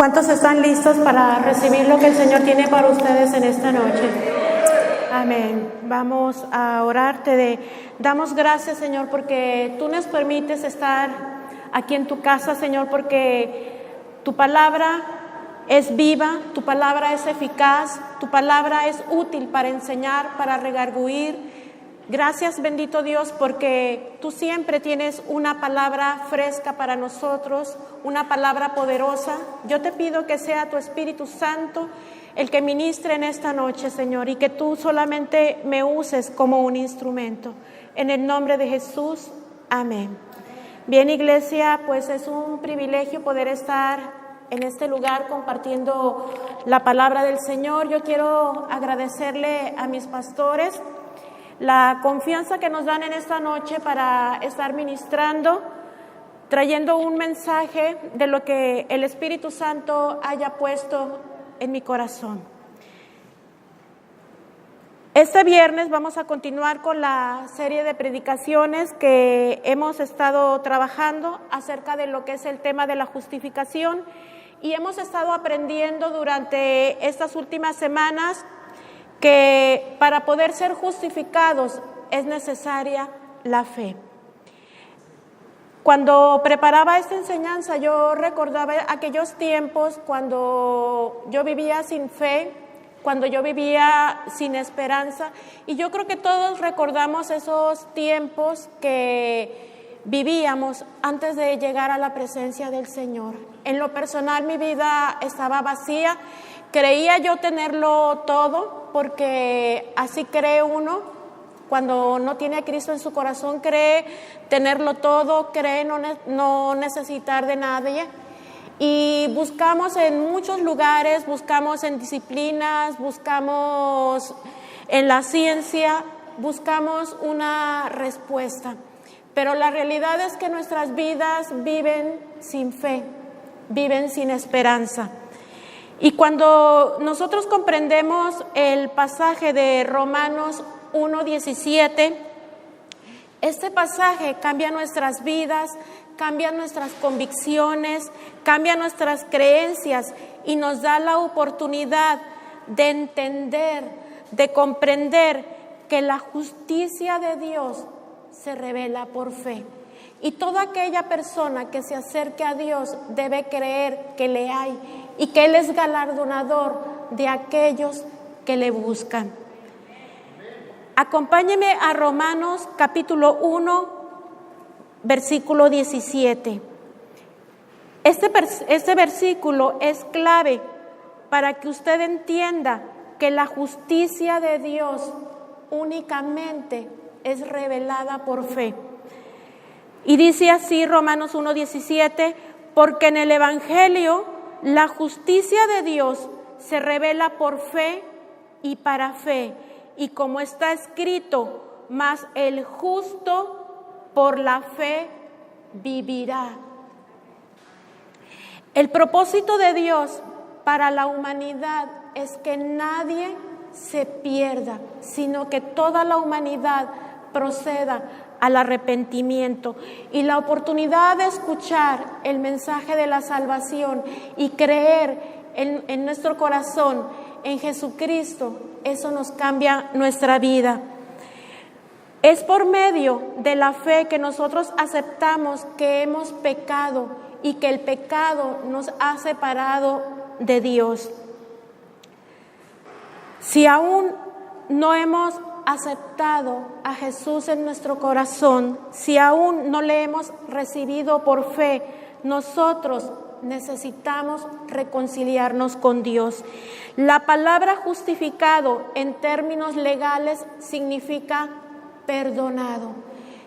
¿Cuántos están listos para recibir lo que el Señor tiene para ustedes en esta noche? Amén. Vamos a orarte. Damos gracias, Señor, porque tú nos permites estar aquí en tu casa, Señor, porque tu palabra es viva, tu palabra es eficaz, tu palabra es útil para enseñar, para redarguir. Gracias, bendito Dios, porque tú siempre tienes una palabra fresca para nosotros, una palabra poderosa. Yo te pido que sea tu Espíritu Santo el que ministre en esta noche, Señor, y que tú solamente me uses como un instrumento. En el nombre de Jesús, amén. Bien, iglesia, pues es un privilegio poder estar en este lugar compartiendo la palabra del Señor. Yo quiero agradecerle a mis pastores la confianza que nos dan en esta noche para estar ministrando, trayendo un mensaje de lo que el Espíritu Santo haya puesto en mi corazón. Este viernes vamos a continuar con la serie de predicaciones que hemos estado trabajando acerca de lo que es el tema de la justificación, y hemos estado aprendiendo durante estas últimas semanas que para poder ser justificados es necesaria la fe. Cuando preparaba esta enseñanza, yo recordaba aquellos tiempos cuando yo vivía sin fe, cuando yo vivía sin esperanza, y yo creo que todos recordamos esos tiempos que vivíamos antes de llegar a la presencia del Señor. En lo personal, mi vida estaba vacía. Creía yo tenerlo todo, porque así cree uno cuando no tiene a Cristo en su corazón. Cree tenerlo todo, cree no necesitar de nadie. Y buscamos en muchos lugares, buscamos en disciplinas, buscamos en la ciencia, buscamos una respuesta. Pero la realidad es que nuestras vidas viven sin fe, viven sin esperanza. Y cuando nosotros comprendemos el pasaje de Romanos 1:17, este pasaje cambia nuestras vidas, cambia nuestras convicciones, cambia nuestras creencias y nos da la oportunidad de entender, de comprender que la justicia de Dios se revela por fe. Y toda aquella persona que se acerque a Dios debe creer que le hay y que Él es galardonador de aquellos que le buscan. Acompáñeme a Romanos capítulo 1, versículo 17. Este versículo es clave para que usted entienda que la justicia de Dios únicamente es revelada por fe. Y dice así Romanos 1:17, porque en el Evangelio la justicia de Dios se revela por fe y para fe, y como está escrito, mas el justo por la fe vivirá. El propósito de Dios para la humanidad es que nadie se pierda, sino que toda la humanidad proceda al arrepentimiento, y la oportunidad de escuchar el mensaje de la salvación y creer en nuestro corazón en Jesucristo, eso nos cambia nuestra vida. Es por medio de la fe que nosotros aceptamos que hemos pecado y que el pecado nos ha separado de Dios. Si aún no hemos aceptado a Jesús en nuestro corazón, si aún no le hemos recibido por fe, nosotros necesitamos reconciliarnos con Dios. La palabra justificado en términos legales significa perdonado.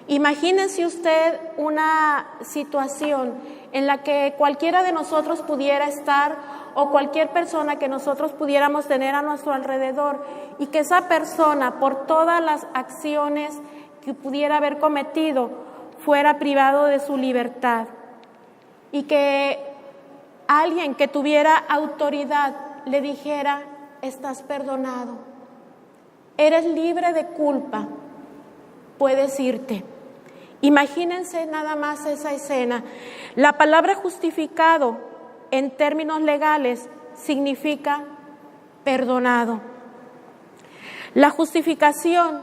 Imagínense usted una situación en la que cualquiera de nosotros pudiera estar, o cualquier persona que nosotros pudiéramos tener a nuestro alrededor, y que esa persona, por todas las acciones que pudiera haber cometido, fuera privado de su libertad, y que alguien que tuviera autoridad le dijera: estás perdonado, eres libre de culpa, puedes irte. Imagínense nada más esa escena. La palabra justificado en términos legales, significa perdonado. La justificación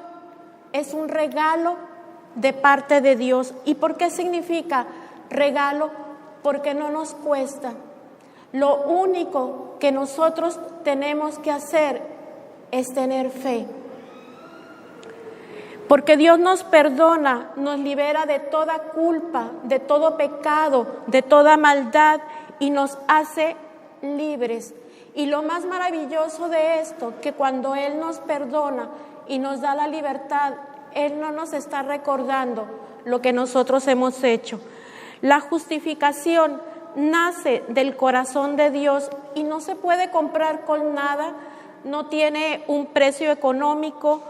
es un regalo de parte de Dios. ¿Y por qué significa regalo? Porque no nos cuesta. Lo único que nosotros tenemos que hacer es tener fe. Porque Dios nos perdona, nos libera de toda culpa, de todo pecado, de toda maldad y nos hace libres. Y lo más maravilloso de esto, que cuando Él nos perdona y nos da la libertad, Él no nos está recordando lo que nosotros hemos hecho. La justificación nace del corazón de Dios y no se puede comprar con nada, no tiene un precio económico,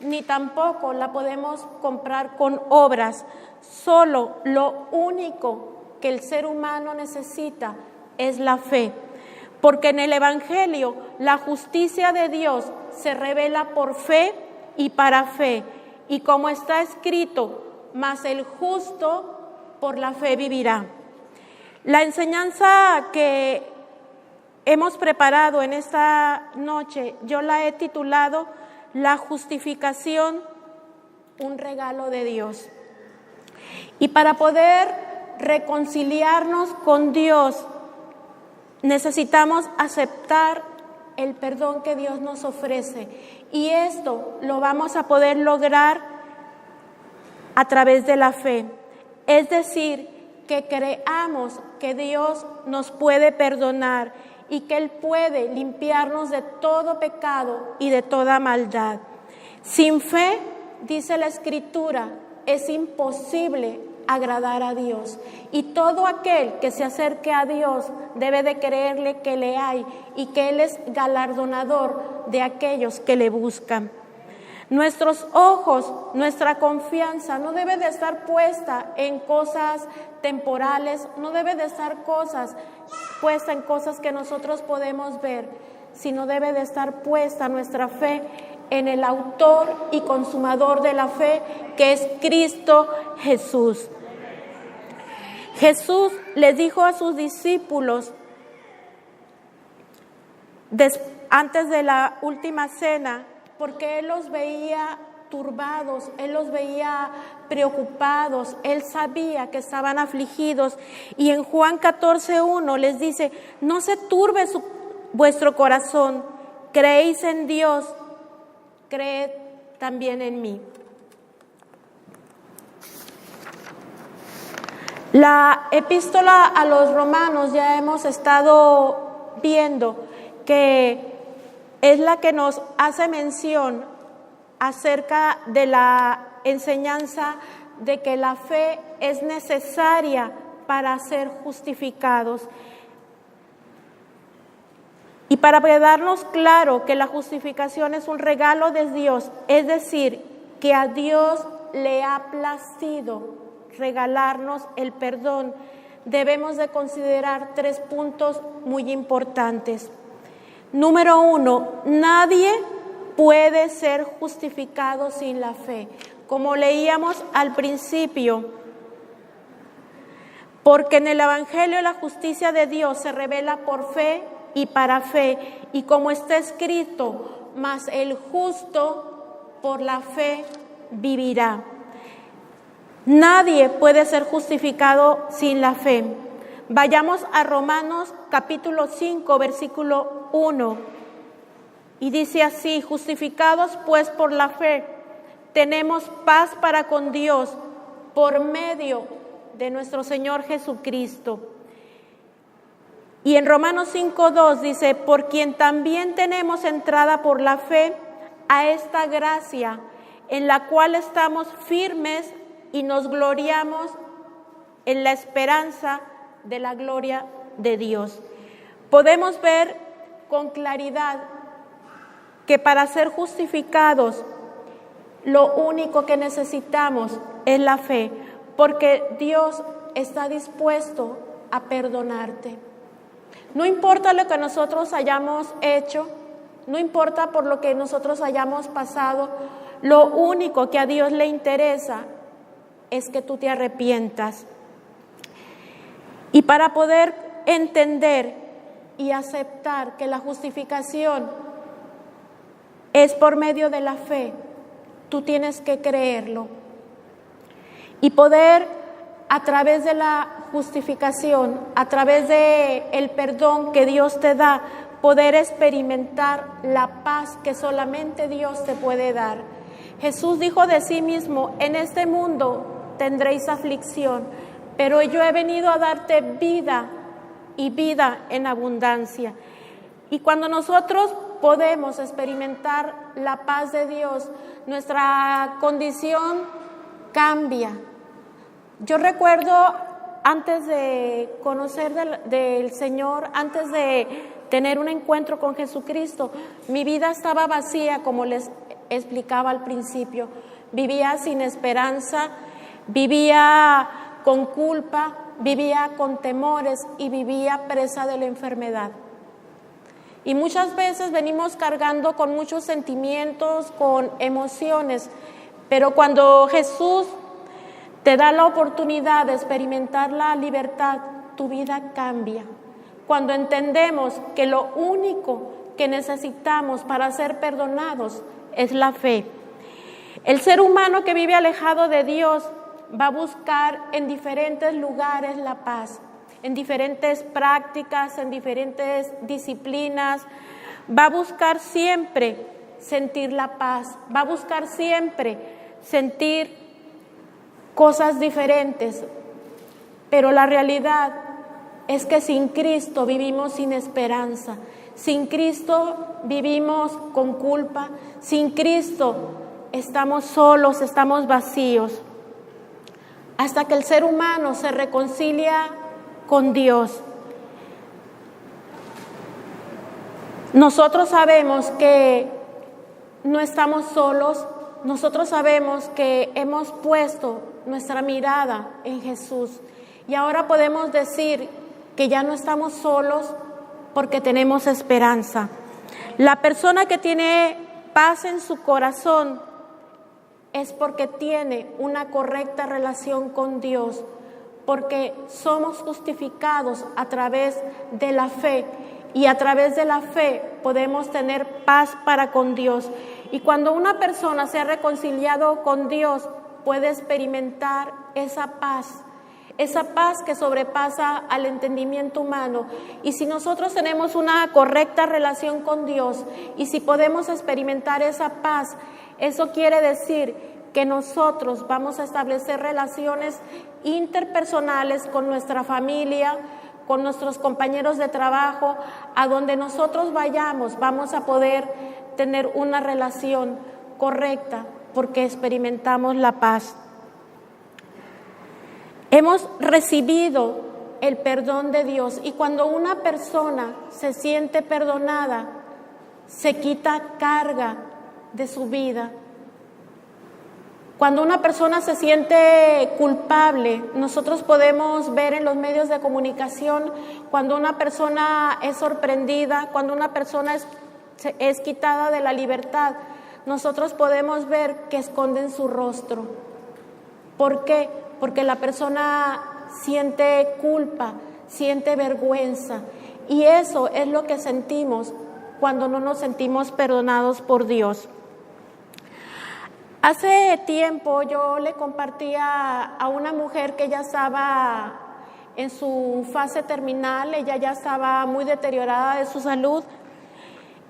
ni tampoco la podemos comprar con obras. Solo lo único que el ser humano necesita es la fe. Porque en el Evangelio la justicia de Dios se revela por fe y para fe. Y como está escrito, mas el justo por la fe vivirá. La enseñanza que hemos preparado en esta noche, yo la he titulado La justificación, un regalo de Dios. Y para poder reconciliarnos con Dios, necesitamos aceptar el perdón que Dios nos ofrece. Y esto lo vamos a poder lograr a través de la fe. Es decir, que creamos que Dios nos puede perdonar y que Él puede limpiarnos de todo pecado y de toda maldad. Sin fe, dice la Escritura, es imposible agradar a Dios. Y todo aquel que se acerque a Dios debe de creerle que le hay y que Él es galardonador de aquellos que le buscan. Nuestros ojos, nuestra confianza no debe de estar puesta en cosas temporales, no debe de estar puesta en cosas que nosotros podemos ver, sino debe de estar puesta nuestra fe en el autor y consumador de la fe, que es Cristo Jesús. Jesús les dijo a sus discípulos, antes de la última cena, porque Él los veía turbados, Él los veía preocupados, Él sabía que estaban afligidos. Y en Juan 14:1 les dice, no se turbe vuestro corazón, creéis en Dios, creed también en mí. La epístola a los romanos ya hemos estado viendo que es la que nos hace mención acerca de la enseñanza de que la fe es necesaria para ser justificados. Y para quedarnos claro que la justificación es un regalo de Dios, es decir, que a Dios le ha placido regalarnos el perdón, debemos de considerar 3 puntos muy importantes. Número 1, nadie puede ser justificado sin la fe. Como leíamos al principio, porque en el Evangelio la justicia de Dios se revela por fe y para fe, y como está escrito, mas el justo por la fe vivirá. Nadie puede ser justificado sin la fe. Vayamos a Romanos capítulo 5, versículo 1. Y dice así, justificados pues por la fe, tenemos paz para con Dios por medio de nuestro Señor Jesucristo. Y en Romanos 5:2 dice, por quien también tenemos entrada por la fe a esta gracia, en la cual estamos firmes y nos gloriamos en la esperanza de la gloria de Dios. Podemos ver con claridad que para ser justificados lo único que necesitamos es la fe, porque Dios está dispuesto a perdonarte. No importa lo que nosotros hayamos hecho, no importa por lo que nosotros hayamos pasado, lo único que a Dios le interesa es que tú te arrepientas. Y para poder entender y aceptar que la justificación es por medio de la fe, tú tienes que creerlo y poder, a través de la justificación, a través de el perdón que Dios te da, poder experimentar la paz que solamente Dios te puede dar. Jesús dijo de sí mismo: en este mundo tendréis aflicción, pero yo he venido a darte vida y vida en abundancia. Y cuando nosotros podemos experimentar la paz de Dios, nuestra condición cambia. Yo recuerdo, antes de conocer del Señor, antes de tener un encuentro con Jesucristo, mi vida estaba vacía, como les explicaba al principio. Vivía sin esperanza, vivía con culpa, vivía con temores y vivía presa de la enfermedad. Y muchas veces venimos cargando con muchos sentimientos, con emociones, pero cuando Jesús te da la oportunidad de experimentar la libertad, tu vida cambia. Cuando entendemos que lo único que necesitamos para ser perdonados es la fe. El ser humano que vive alejado de Dios va a buscar en diferentes lugares la paz, en diferentes prácticas, en diferentes disciplinas. Va a buscar siempre sentir la paz, va a buscar siempre sentir cosas diferentes, pero la realidad es que sin Cristo vivimos sin esperanza, sin Cristo vivimos con culpa, sin Cristo estamos solos, estamos vacíos, hasta que el ser humano se reconcilia con Dios. Nosotros sabemos que no estamos solos, nosotros sabemos que hemos puesto nuestra mirada en Jesús y ahora podemos decir que ya no estamos solos porque tenemos esperanza. La persona que tiene paz en su corazón es porque tiene una correcta relación con Dios, porque somos justificados a través de la fe y a través de la fe podemos tener paz para con Dios. Y cuando una persona se ha reconciliado con Dios, puede experimentar esa paz que sobrepasa al entendimiento humano. Y si nosotros tenemos una correcta relación con Dios y si podemos experimentar esa paz, eso quiere decir que nosotros vamos a establecer relaciones interpersonales con nuestra familia, con nuestros compañeros de trabajo, a donde nosotros vayamos, vamos a poder tener una relación correcta porque experimentamos la paz. Hemos recibido el perdón de Dios y cuando una persona se siente perdonada, se quita carga de su vida. Cuando una persona se siente culpable, nosotros podemos ver en los medios de comunicación cuando una persona es sorprendida, cuando una persona es quitada de la libertad, nosotros podemos ver que esconden su rostro. ¿Por qué? Porque la persona siente culpa, siente vergüenza y eso es lo que sentimos cuando no nos sentimos perdonados por Dios. Hace tiempo yo le compartía a una mujer que ya estaba en su fase terminal, ella ya estaba muy deteriorada de su salud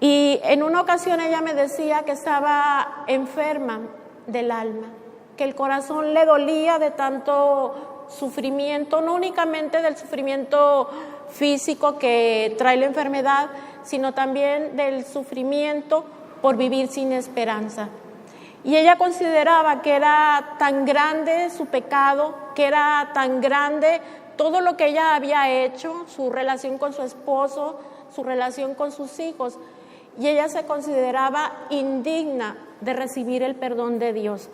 y en una ocasión ella me decía que estaba enferma del alma, que el corazón le dolía de tanto sufrimiento, no únicamente del sufrimiento físico que trae la enfermedad, sino también del sufrimiento por vivir sin esperanza. Y ella consideraba que era tan grande su pecado, que era tan grande todo lo que ella había hecho, su relación con su esposo, su relación con sus hijos, y ella se consideraba indigna de recibir el perdón de Dios.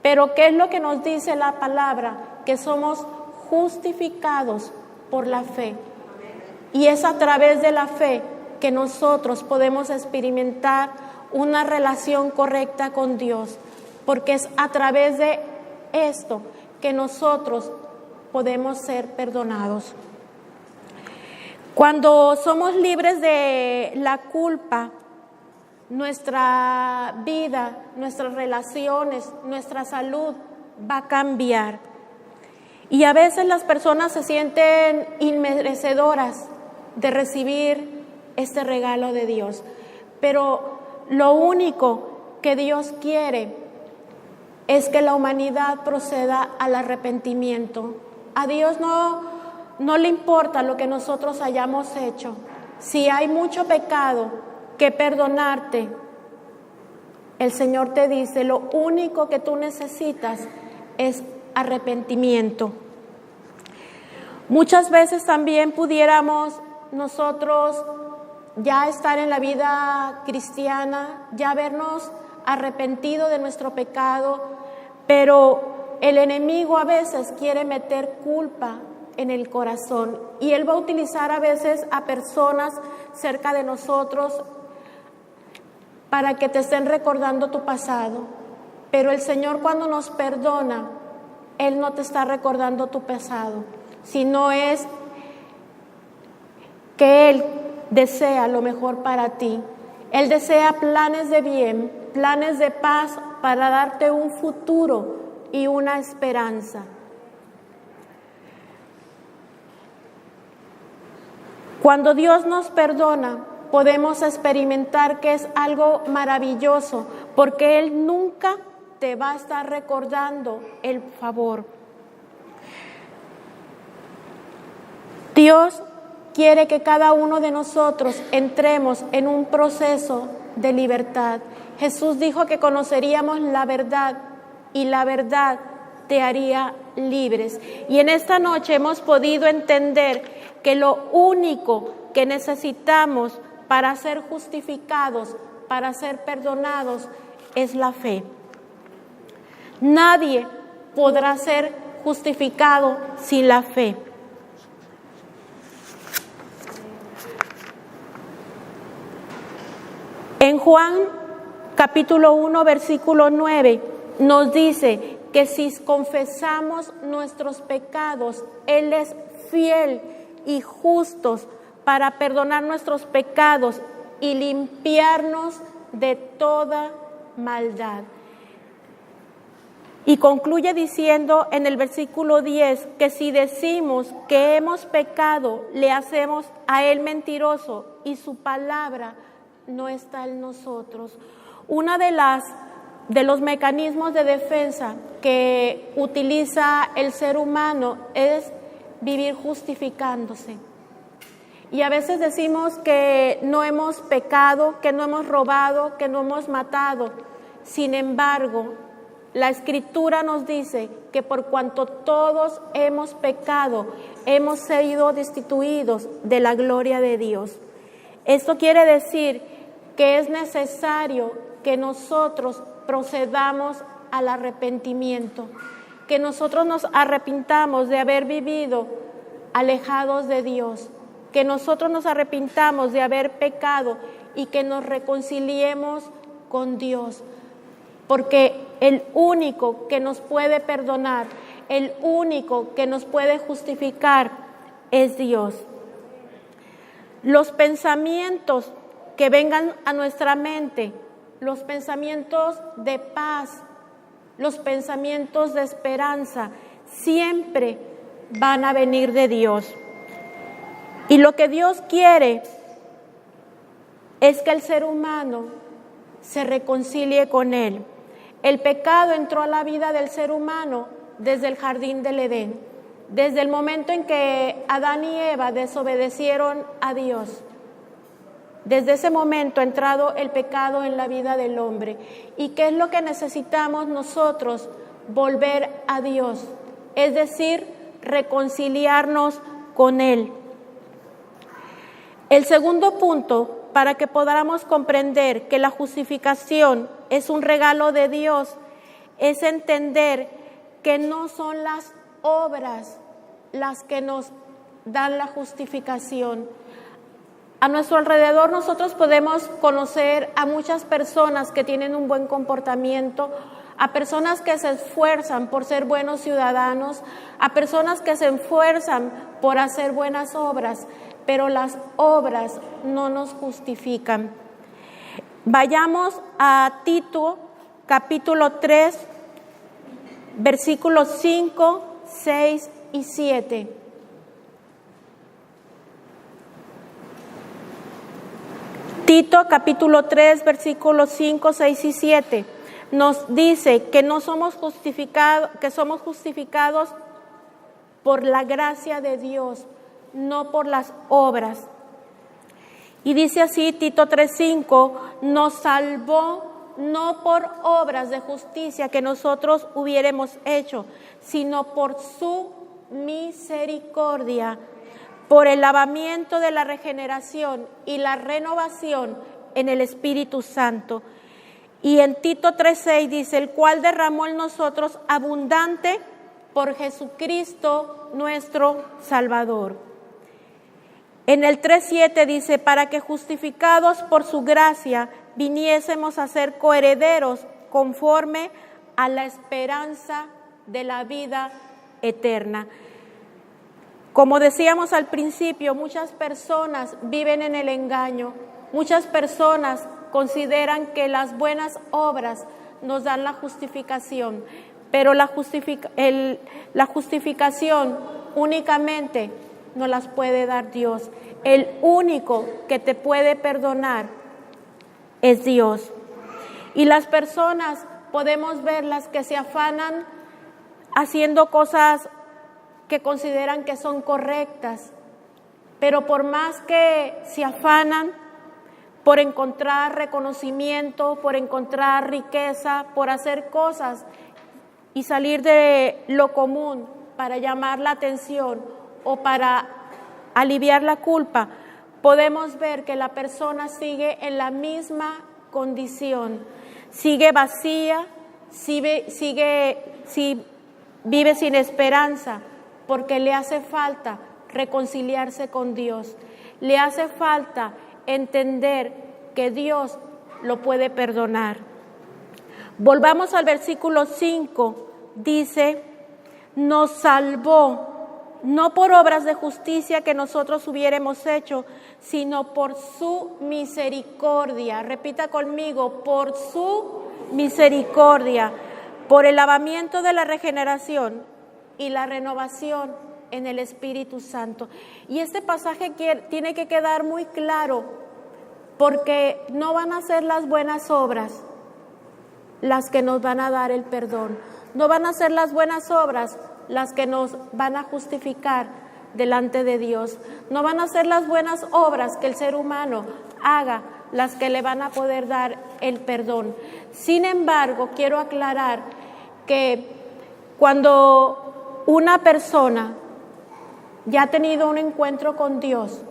Pero ¿qué es lo que nos dice la palabra? Que somos justificados por la fe. Y es a través de la fe que nosotros podemos experimentar una relación correcta con Dios, porque es a través de esto que nosotros podemos ser perdonados. Cuando somos libres de la culpa, nuestra vida, nuestras relaciones, nuestra salud va a cambiar. Y a veces las personas se sienten inmerecedoras de recibir este regalo de Dios. Pero lo único que Dios quiere es que la humanidad proceda al arrepentimiento. A Dios no le importa lo que nosotros hayamos hecho. Si hay mucho pecado que perdonarte, el Señor te dice, lo único que tú necesitas es arrepentimiento. Muchas veces también pudiéramos nosotros ya estar en la vida cristiana, ya habernos arrepentido de nuestro pecado, pero el enemigo a veces quiere meter culpa en el corazón y él va a utilizar a veces a personas cerca de nosotros para que te estén recordando tu pasado. Pero el Señor, cuando nos perdona, Él no te está recordando tu pasado, sino es que Él desea lo mejor para ti. Él desea planes de bien, planes de paz para darte un futuro y una esperanza. Cuando Dios nos perdona, podemos experimentar que es algo maravilloso, porque Él nunca te va a estar recordando el favor. Dios quiere que cada uno de nosotros entremos en un proceso de libertad. Jesús dijo que conoceríamos la verdad y la verdad te haría libres. Y en esta noche hemos podido entender que lo único que necesitamos para ser justificados, para ser perdonados, es la fe. Nadie podrá ser justificado sin la fe. En Juan capítulo 1, versículo 9, nos dice que si confesamos nuestros pecados, Él es fiel y justo para perdonar nuestros pecados y limpiarnos de toda maldad. Y concluye diciendo en el versículo 10 que si decimos que hemos pecado, le hacemos a Él mentiroso y su palabra no está en nosotros. Una de los mecanismos de defensa que utiliza el ser humano es vivir justificándose. Y a veces decimos que no hemos pecado, que no hemos robado, que no hemos matado. Sin embargo, la Escritura nos dice que por cuanto todos hemos pecado, hemos sido destituidos de la gloria de Dios. Esto quiere decir que es necesario que nosotros procedamos al arrepentimiento, que nosotros nos arrepintamos de haber vivido alejados de Dios, que nosotros nos arrepintamos de haber pecado y que nos reconciliemos con Dios, porque el único que nos puede perdonar, el único que nos puede justificar es Dios. Los pensamientos que vengan a nuestra mente, los pensamientos de paz, los pensamientos de esperanza, siempre van a venir de Dios. Y lo que Dios quiere es que el ser humano se reconcilie con Él. El pecado entró a la vida del ser humano desde el jardín del Edén, desde el momento en que Adán y Eva desobedecieron a Dios. Desde ese momento ha entrado el pecado en la vida del hombre. ¿Y qué es lo que necesitamos nosotros? Volver a Dios, es decir, reconciliarnos con Él. El segundo punto, para que podamos comprender que la justificación es un regalo de Dios, es entender que no son las obras las que nos dan la justificación. A nuestro alrededor nosotros podemos conocer a muchas personas que tienen un buen comportamiento, a personas que se esfuerzan por ser buenos ciudadanos, a personas que se esfuerzan por hacer buenas obras, pero las obras no nos justifican. Vayamos a Tito, capítulo 3, versículos 5, 6 y 7. Tito, capítulo 3, versículos 5, 6 y 7. Nos dice que no somos justificados, que somos justificados por la gracia de Dios, no por las obras. Y dice así Tito 3:5, nos salvó no por obras de justicia que nosotros hubiéramos hecho, sino por su misericordia, por el lavamiento de la regeneración y la renovación en el Espíritu Santo. Y en Tito 3:6 dice, el cual derramó en nosotros abundante por Jesucristo nuestro Salvador. En el 3:7 dice, para que justificados por su gracia viniésemos a ser coherederos conforme a la esperanza de la vida eterna. Como decíamos al principio, muchas personas viven en el engaño, muchas personas consideran que las buenas obras nos dan la justificación, pero la justificación únicamente nos las puede dar Dios. El único que te puede perdonar es Dios. Y las personas podemos verlas que se afanan haciendo cosas que consideran que son correctas, pero por más que se afanan por encontrar reconocimiento, por encontrar riqueza, por hacer cosas y salir de lo común para llamar la atención o para aliviar la culpa, podemos ver que la persona sigue en la misma condición, sigue vacía, vive sin esperanza, porque le hace falta reconciliarse con Dios, le hace falta entender que Dios lo puede perdonar. Volvamos al versículo 5, dice, nos salvó, no por obras de justicia que nosotros hubiéramos hecho, sino por su misericordia. Repita conmigo, por su misericordia, por el lavamiento de la regeneración y la renovación en el Espíritu Santo. Y este pasaje tiene que quedar muy claro, porque no van a ser las buenas obras las que nos van a dar el perdón, no van a ser las buenas obras las que nos van a justificar delante de Dios, no van a ser las buenas obras que el ser humano haga las que le van a poder dar el perdón. Sin embargo, quiero aclarar que cuando una persona ya ha tenido un encuentro con Dios,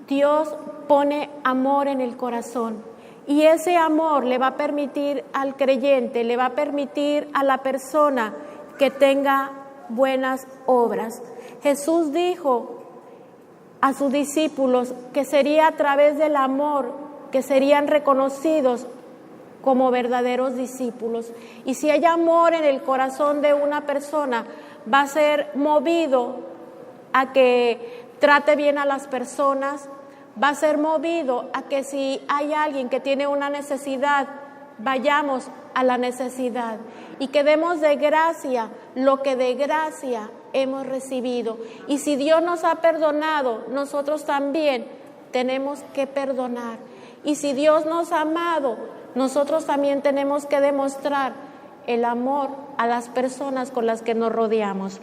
Dios pone amor en el corazón y ese amor le va a permitir al creyente, le va a permitir a la persona que tenga buenas obras. Jesús dijo a sus discípulos que sería a través del amor que serían reconocidos como verdaderos discípulos. Y si hay amor en el corazón de una persona, va a ser movido a que trate bien a las personas, va a ser movido a que si hay alguien que tiene una necesidad, vayamos a la necesidad y que demos de gracia lo que de gracia hemos recibido. Y si Dios nos ha perdonado, nosotros también tenemos que perdonar. Y si Dios nos ha amado, nosotros también tenemos que demostrar el amor a las personas con las que nos rodeamos.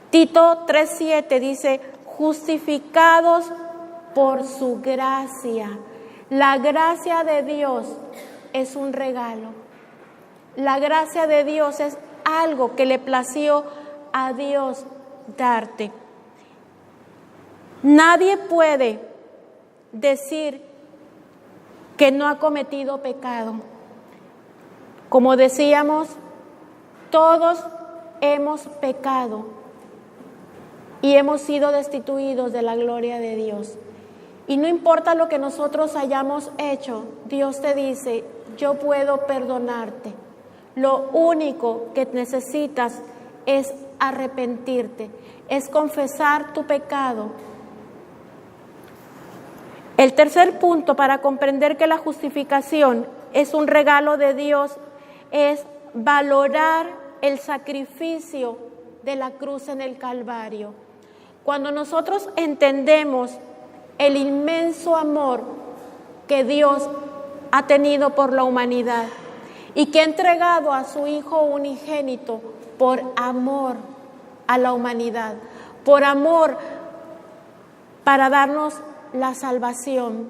Tito 3:7 dice, justificados por su gracia. La gracia de Dios es un regalo. La gracia de Dios es algo que le plació a Dios darte. Nadie puede decir que no ha cometido pecado. Como decíamos, todos hemos pecado y hemos sido destituidos de la gloria de Dios. Y no importa lo que nosotros hayamos hecho, Dios te dice, yo puedo perdonarte. Lo único que necesitas es arrepentirte, es confesar tu pecado. El tercer punto para comprender que la justificación es un regalo de Dios es valorar el sacrificio de la cruz en el Calvario. Cuando nosotros entendemos el inmenso amor que Dios ha tenido por la humanidad y que ha entregado a su Hijo unigénito por amor a la humanidad, por amor para darnos la salvación.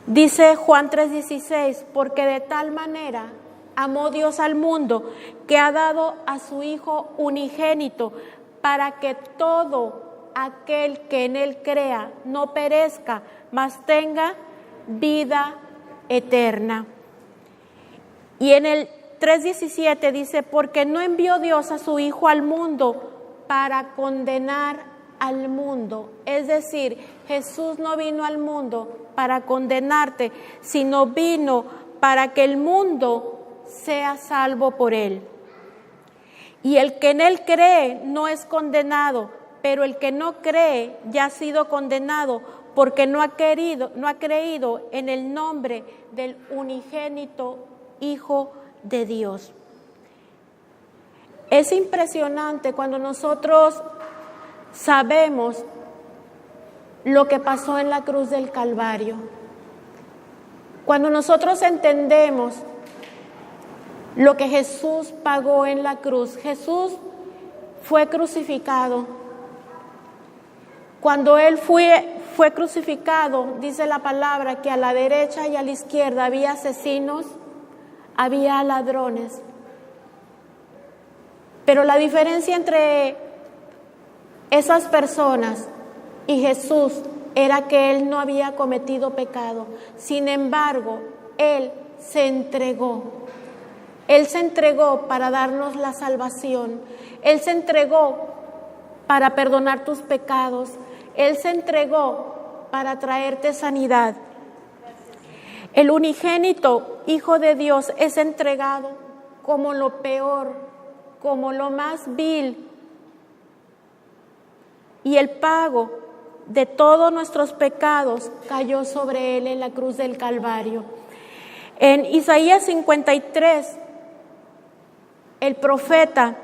Dice Juan 3:16, porque de tal manera amó Dios al mundo que ha dado a su Hijo unigénito para que todo aquel que en Él crea no perezca, mas tenga vida eterna. Y en el 3:17 dice, porque no envió Dios a su Hijo al mundo para condenar al mundo. Es decir, Jesús no vino al mundo para condenarte, sino vino para que el mundo sea salvo por Él. Y el que en Él cree no es condenado, pero el que no cree ya ha sido condenado porque no ha creído en el nombre del unigénito Hijo de Dios. Es impresionante cuando nosotros sabemos lo que pasó en la cruz del Calvario. Cuando nosotros entendemos lo que Jesús pagó en la cruz, Jesús fue crucificado. Cuando Él fue crucificado, dice la palabra que a la derecha y a la izquierda había asesinos, había ladrones. Pero la diferencia entre esas personas y Jesús era que Él no había cometido pecado. Sin embargo, Él se entregó. Él se entregó para darnos la salvación. Él se entregó para perdonar tus pecados. Él se entregó para traerte sanidad. El unigénito Hijo de Dios es entregado como lo peor, como lo más vil. Y el pago de todos nuestros pecados cayó sobre Él en la cruz del Calvario. En Isaías 53, el profeta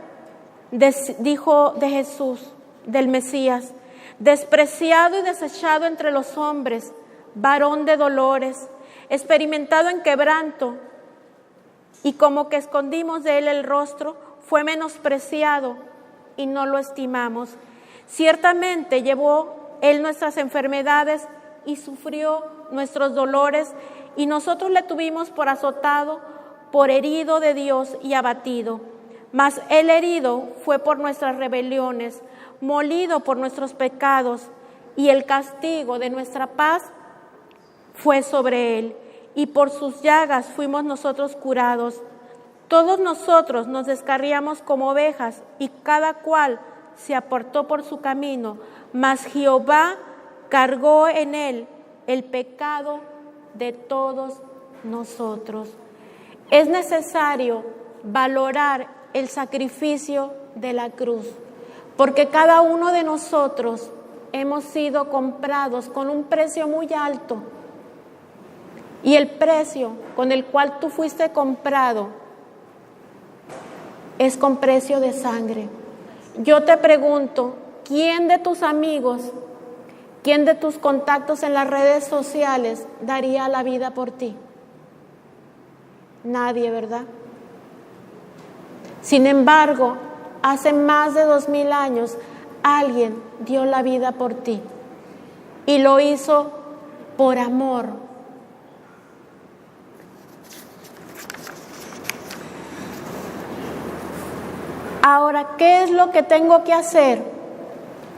dijo de Jesús, del Mesías, despreciado y desechado entre los hombres, varón de dolores, experimentado en quebranto, y como que escondimos de Él el rostro, fue menospreciado y no lo estimamos. Ciertamente llevó Él nuestras enfermedades y sufrió nuestros dolores, y nosotros le tuvimos por azotado, por herido de Dios y abatido. Mas Él herido fue por nuestras rebeliones, molido por nuestros pecados, y el castigo de nuestra paz fue sobre Él, y por sus llagas fuimos nosotros curados. Todos nosotros nos descarriamos como ovejas, y cada cual se apartó por su camino, mas Jehová cargó en Él el pecado de todos nosotros. Es necesario valorar el sacrificio de la cruz, porque cada uno de nosotros hemos sido comprados con un precio muy alto, y el precio con el cual tú fuiste comprado es con precio de sangre. Yo te pregunto, ¿quién de tus amigos, quién de tus contactos en las redes sociales daría la vida por ti? Nadie, ¿verdad? Sin embargo, hace más de 2000 años, alguien dio la vida por ti, y lo hizo por amor. Ahora, ¿qué es lo que tengo que hacer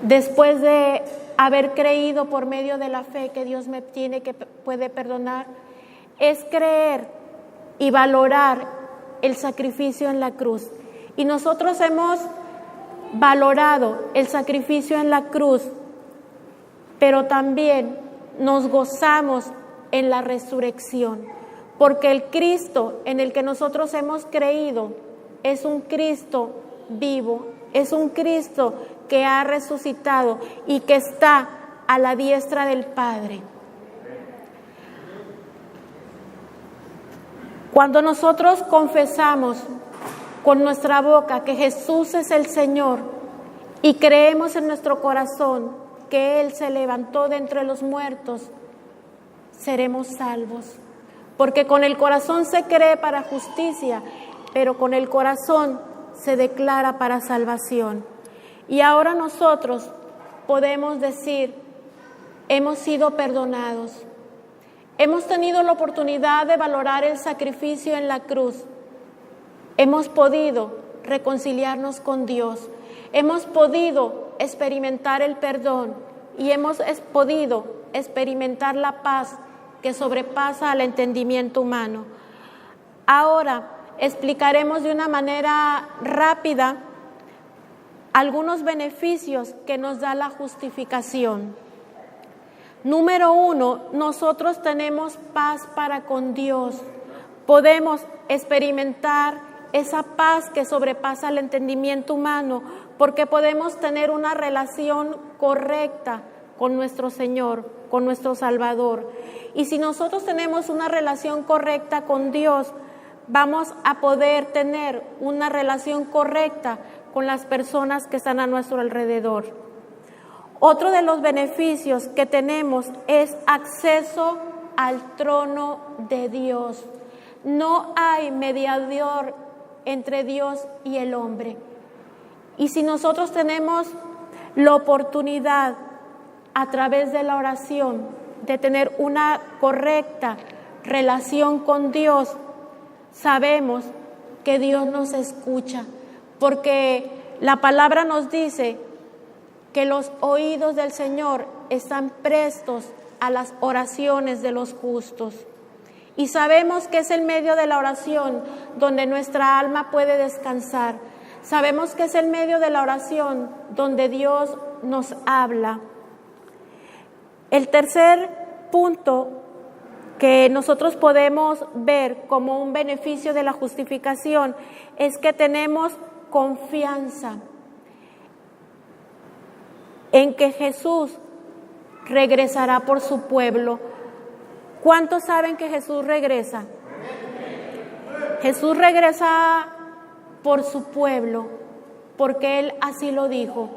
después de haber creído por medio de la fe que Dios me puede perdonar? Es creer y valorar el sacrificio en la cruz. Y nosotros hemos valorado el sacrificio en la cruz, pero también nos gozamos en la resurrección, porque el Cristo en el que nosotros hemos creído es un Cristo vivo es un Cristo que ha resucitado y que está a la diestra del Padre. Cuando nosotros confesamos con nuestra boca que Jesús es el Señor y creemos en nuestro corazón que Él se levantó de entre los muertos, seremos salvos. Porque con el corazón se cree para justicia, pero con el corazón se declara para salvación. Y ahora nosotros podemos decir, hemos sido perdonados. Hemos tenido la oportunidad de valorar el sacrificio en la cruz. Hemos podido reconciliarnos con Dios. Hemos podido experimentar el perdón y hemos podido experimentar la paz que sobrepasa al entendimiento humano. Ahora explicaremos de una manera rápida algunos beneficios que nos da la justificación. Número 1, nosotros tenemos paz para con Dios. Podemos experimentar esa paz que sobrepasa el entendimiento humano porque podemos tener una relación correcta con nuestro Señor, con nuestro Salvador. Y si nosotros tenemos una relación correcta con Dios, vamos a poder tener una relación correcta con las personas que están a nuestro alrededor. Otro de los beneficios que tenemos es acceso al trono de Dios. No hay mediador entre Dios y el hombre. Y si nosotros tenemos la oportunidad a través de la oración de tener una correcta relación con Dios, sabemos que Dios nos escucha, porque la palabra nos dice que los oídos del Señor están prestos a las oraciones de los justos. Y sabemos que es el medio de la oración donde nuestra alma puede descansar. Sabemos que es el medio de la oración donde Dios nos habla. El tercer punto que nosotros podemos ver como un beneficio de la justificación es que tenemos confianza en que Jesús regresará por su pueblo. ¿Cuántos saben que Jesús regresa? Jesús regresa por su pueblo, porque Él así lo dijo.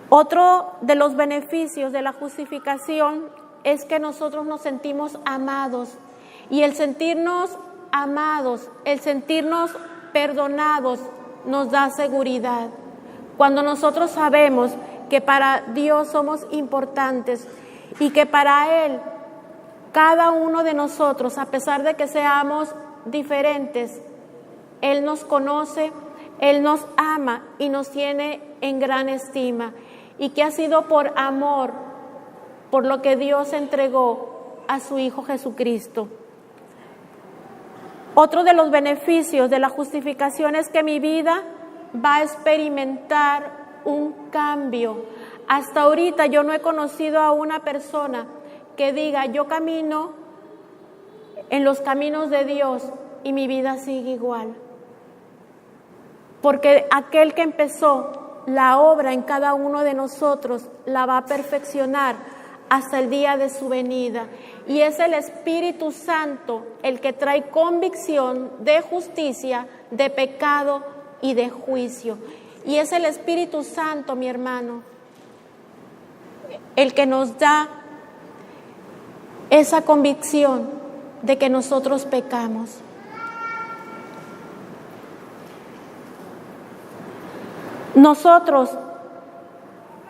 Otro de los beneficios de la justificación es que nosotros nos sentimos amados, y el sentirnos amados, el sentirnos perdonados nos da seguridad. Cuando nosotros sabemos que para Dios somos importantes y que para Él, cada uno de nosotros, a pesar de que seamos diferentes, Él nos conoce, Él nos ama y nos tiene en gran estima, y que ha sido por amor, por lo que Dios entregó a su Hijo Jesucristo. Otro de los beneficios de la justificación es que mi vida va a experimentar un cambio. Hasta ahorita yo no he conocido a una persona que diga, yo camino en los caminos de Dios y mi vida sigue igual. Porque aquel que empezó la obra en cada uno de nosotros la va a perfeccionar hasta el día de su venida. Y es el Espíritu Santo el que trae convicción de justicia, de pecado y de juicio. Y es el Espíritu Santo, mi hermano, el que nos da esa convicción de que nosotros pecamos. Nosotros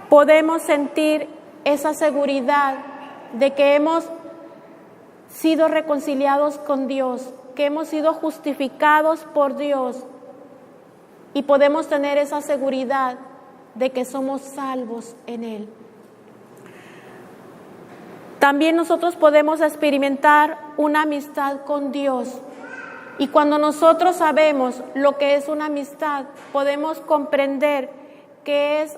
podemos sentir esa seguridad de que hemos sido reconciliados con Dios, que hemos sido justificados por Dios, y podemos tener esa seguridad de que somos salvos en Él. También nosotros podemos experimentar una amistad con Dios. Y cuando nosotros sabemos lo que es una amistad, podemos comprender que es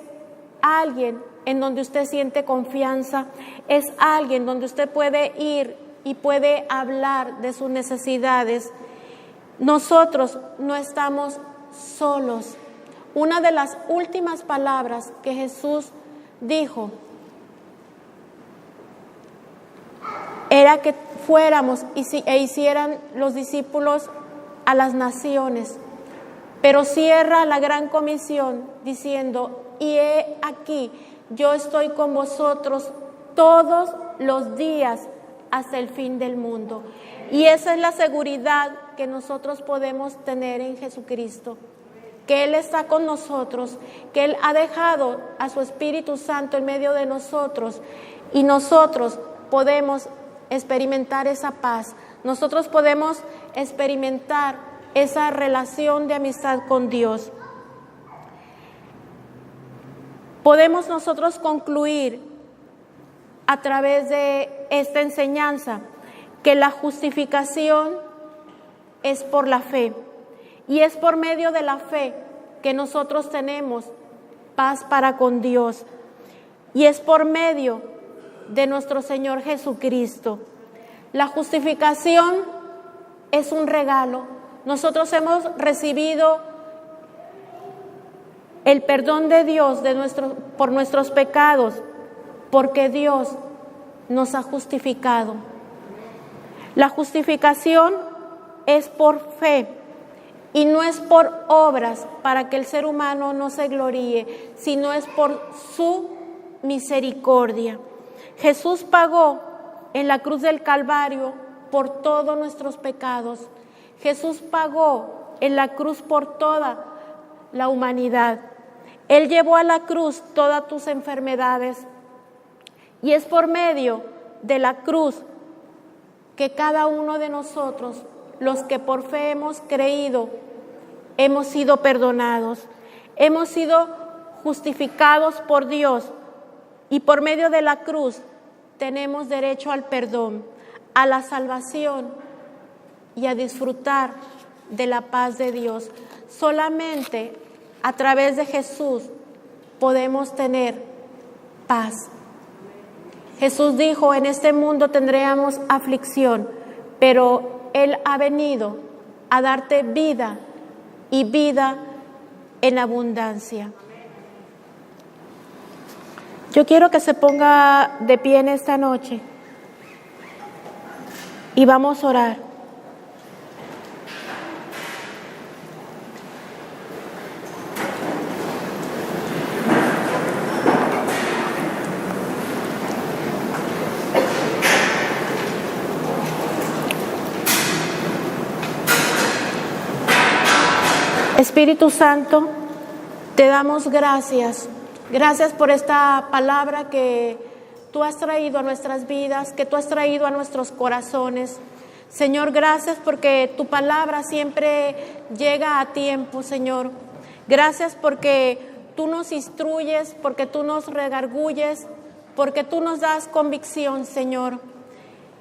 alguien en donde usted siente confianza, es alguien donde usted puede ir y puede hablar de sus necesidades. Nosotros no estamos solos. Una de las últimas palabras que Jesús dijo era que fuéramos e hicieran los discípulos a las naciones. Pero cierra la gran comisión diciendo: y he aquí, yo estoy con vosotros todos los días hasta el fin del mundo. Y esa es la seguridad que nosotros podemos tener en Jesucristo, que Él está con nosotros, que Él ha dejado a su Espíritu Santo en medio de nosotros, y nosotros podemos experimentar esa paz, nosotros podemos experimentar esa relación de amistad con Dios. Podemos nosotros concluir a través de esta enseñanza que la justificación es por la fe, y es por medio de la fe que nosotros tenemos paz para con Dios, y es por medio de nuestro Señor Jesucristo. La justificación es un regalo. Nosotros hemos recibido el perdón de Dios por nuestros pecados, porque Dios nos ha justificado. La justificación es por fe y no es por obras para que el ser humano no se gloríe, sino es por su misericordia. Jesús pagó en la cruz del Calvario por todos nuestros pecados. Jesús pagó en la cruz por toda la humanidad. Él llevó a la cruz todas tus enfermedades, y es por medio de la cruz que cada uno de nosotros, los que por fe hemos creído, hemos sido perdonados, hemos sido justificados por Dios, y por medio de la cruz tenemos derecho al perdón, a la salvación y a disfrutar de la paz de Dios. Solamente a través de Jesús podemos tener paz. Jesús dijo: en este mundo tendremos aflicción, pero Él ha venido a darte vida y vida en abundancia. Yo quiero que se ponga de pie en esta noche y vamos a orar. Espíritu Santo, te damos gracias. Gracias por esta palabra que tú has traído a nuestras vidas, que tú has traído a nuestros corazones. Señor, gracias porque tu palabra siempre llega a tiempo, Señor. Gracias porque tú nos instruyes, porque tú nos redarguyes, porque tú nos das convicción, Señor.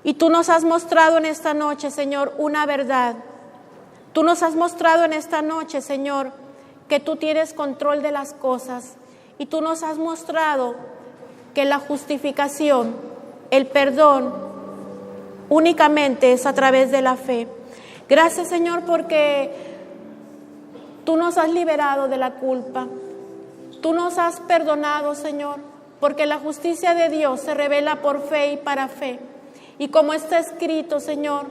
Y tú nos has mostrado en esta noche, Señor, una verdad. Tú nos has mostrado en esta noche, Señor, que tú tienes control de las cosas. Y tú nos has mostrado que la justificación, el perdón, únicamente es a través de la fe. Gracias, Señor, porque tú nos has liberado de la culpa. Tú nos has perdonado, Señor, porque la justicia de Dios se revela por fe y para fe. Y como está escrito, Señor,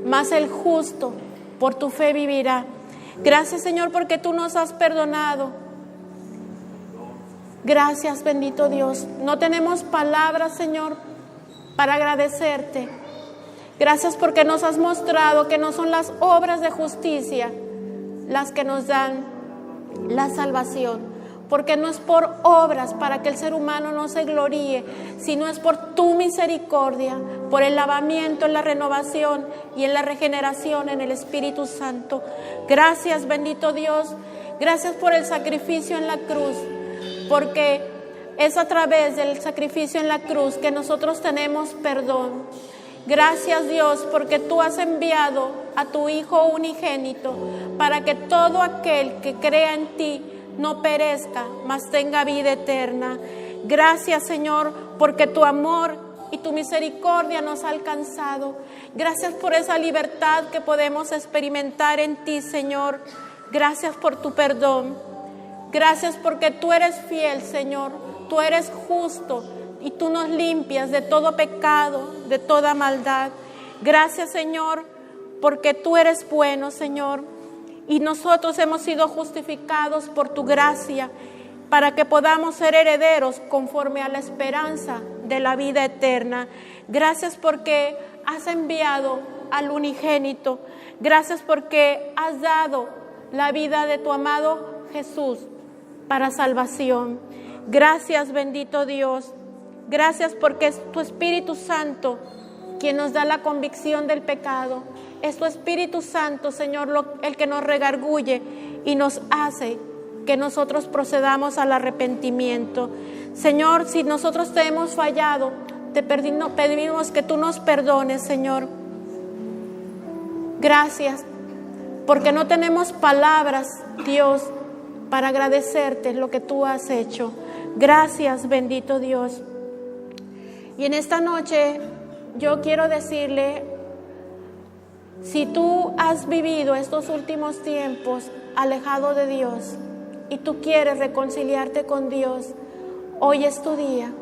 mas el justo por tu fe vivirá. Gracias, Señor, porque tú nos has perdonado. Gracias, bendito Dios. No tenemos palabras, Señor, para agradecerte. Gracias porque nos has mostrado que no son las obras de justicia las que nos dan la salvación. Porque no es por obras para que el ser humano no se gloríe, sino es por tu misericordia, por el lavamiento, en la renovación y en la regeneración en el Espíritu Santo. Gracias, bendito Dios. Gracias por el sacrificio en la cruz, porque es a través del sacrificio en la cruz que nosotros tenemos perdón. Gracias, Dios, porque tú has enviado a tu Hijo unigénito para que todo aquel que crea en ti no perezca, mas tenga vida eterna. Gracias, Señor, porque tu amor y tu misericordia nos ha alcanzado. Gracias por esa libertad que podemos experimentar en ti, Señor. Gracias por tu perdón. Gracias porque tú eres fiel, Señor. Tú eres justo y tú nos limpias de todo pecado, de toda maldad. Gracias, Señor, porque tú eres bueno, Señor. Y nosotros hemos sido justificados por tu gracia para que podamos ser herederos conforme a la esperanza de la vida eterna. Gracias porque has enviado al unigénito. Gracias porque has dado la vida de tu amado Jesús para salvación. Gracias, bendito Dios. Gracias porque es tu Espíritu Santo quien nos da la convicción del pecado. Es tu Espíritu Santo, Señor, el que nos redarguye y nos hace que nosotros procedamos al arrepentimiento. Señor, si nosotros te hemos fallado, te pedimos que tú nos perdones, Señor. Gracias, porque no tenemos palabras, Dios, para agradecerte lo que tú has hecho. Gracias, bendito Dios. Y en esta noche yo quiero decirle, si tú has vivido estos últimos tiempos alejado de Dios y tú quieres reconciliarte con Dios, hoy es tu día.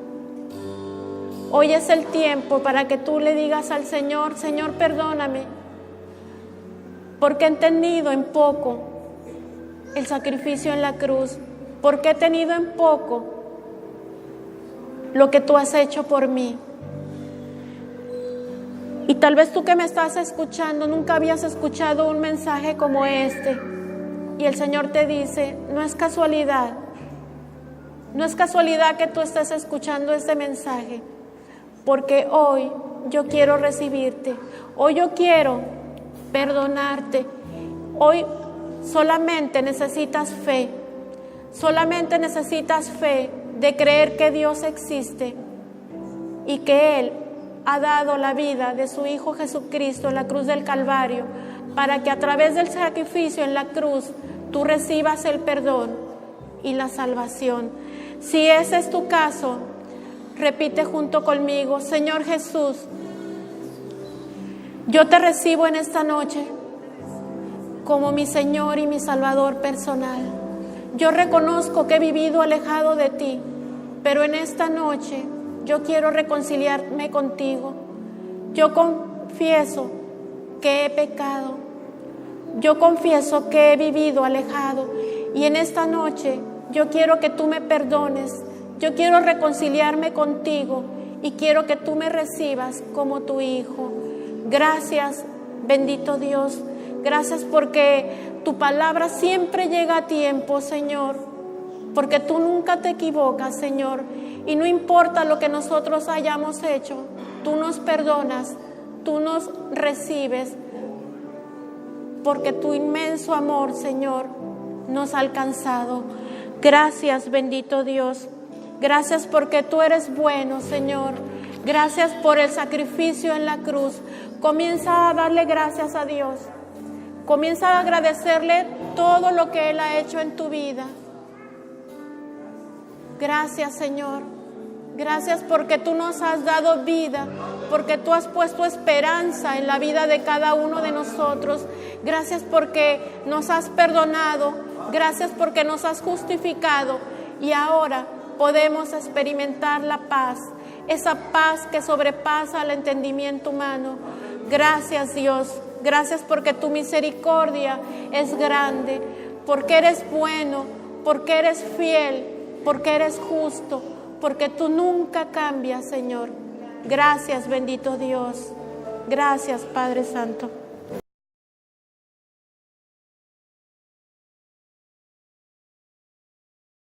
Hoy es el tiempo para que tú le digas al Señor: Señor, perdóname, porque he entendido en poco el sacrificio en la cruz, porque he tenido en poco lo que tú has hecho por mí. Y tal vez tú que me estás escuchando nunca habías escuchado un mensaje como este. Y el Señor te dice: no es casualidad. No es casualidad que tú estés escuchando este mensaje, porque hoy yo quiero recibirte. Hoy yo quiero perdonarte. Hoy solamente necesitas fe. Solamente necesitas fe de creer que Dios existe y que Él ha dado la vida de su Hijo Jesucristo en la cruz del Calvario, para que a través del sacrificio en la cruz tú recibas el perdón y la salvación. Si ese es tu caso, repite junto conmigo: Señor Jesús, yo te recibo en esta noche como mi Señor y mi Salvador personal. Yo reconozco que he vivido alejado de ti, pero en esta noche yo quiero reconciliarme contigo. Yo confieso que he pecado. Yo confieso que he vivido alejado. Y en esta noche yo quiero que tú me perdones. Yo quiero reconciliarme contigo y quiero que tú me recibas como tu hijo. Gracias, bendito Dios. Gracias porque tu palabra siempre llega a tiempo, Señor. Porque tú nunca te equivocas, Señor. Y no importa lo que nosotros hayamos hecho, tú nos perdonas, tú nos recibes, porque tu inmenso amor, Señor, nos ha alcanzado. Gracias, bendito Dios. Gracias porque tú eres bueno, Señor. Gracias por el sacrificio en la cruz. Comienza a darle gracias a Dios. Comienza a agradecerle todo lo que Él ha hecho en tu vida. Gracias, Señor. Gracias porque tú nos has dado vida, porque tú has puesto esperanza en la vida de cada uno de nosotros. Gracias porque nos has perdonado. Gracias porque nos has justificado. Y ahora podemos experimentar la paz, esa paz que sobrepasa el entendimiento humano. Gracias, Dios. Gracias porque tu misericordia es grande, porque eres bueno, porque eres fiel, porque eres justo, porque tú nunca cambias, Señor. Gracias, bendito Dios. Gracias, Padre Santo.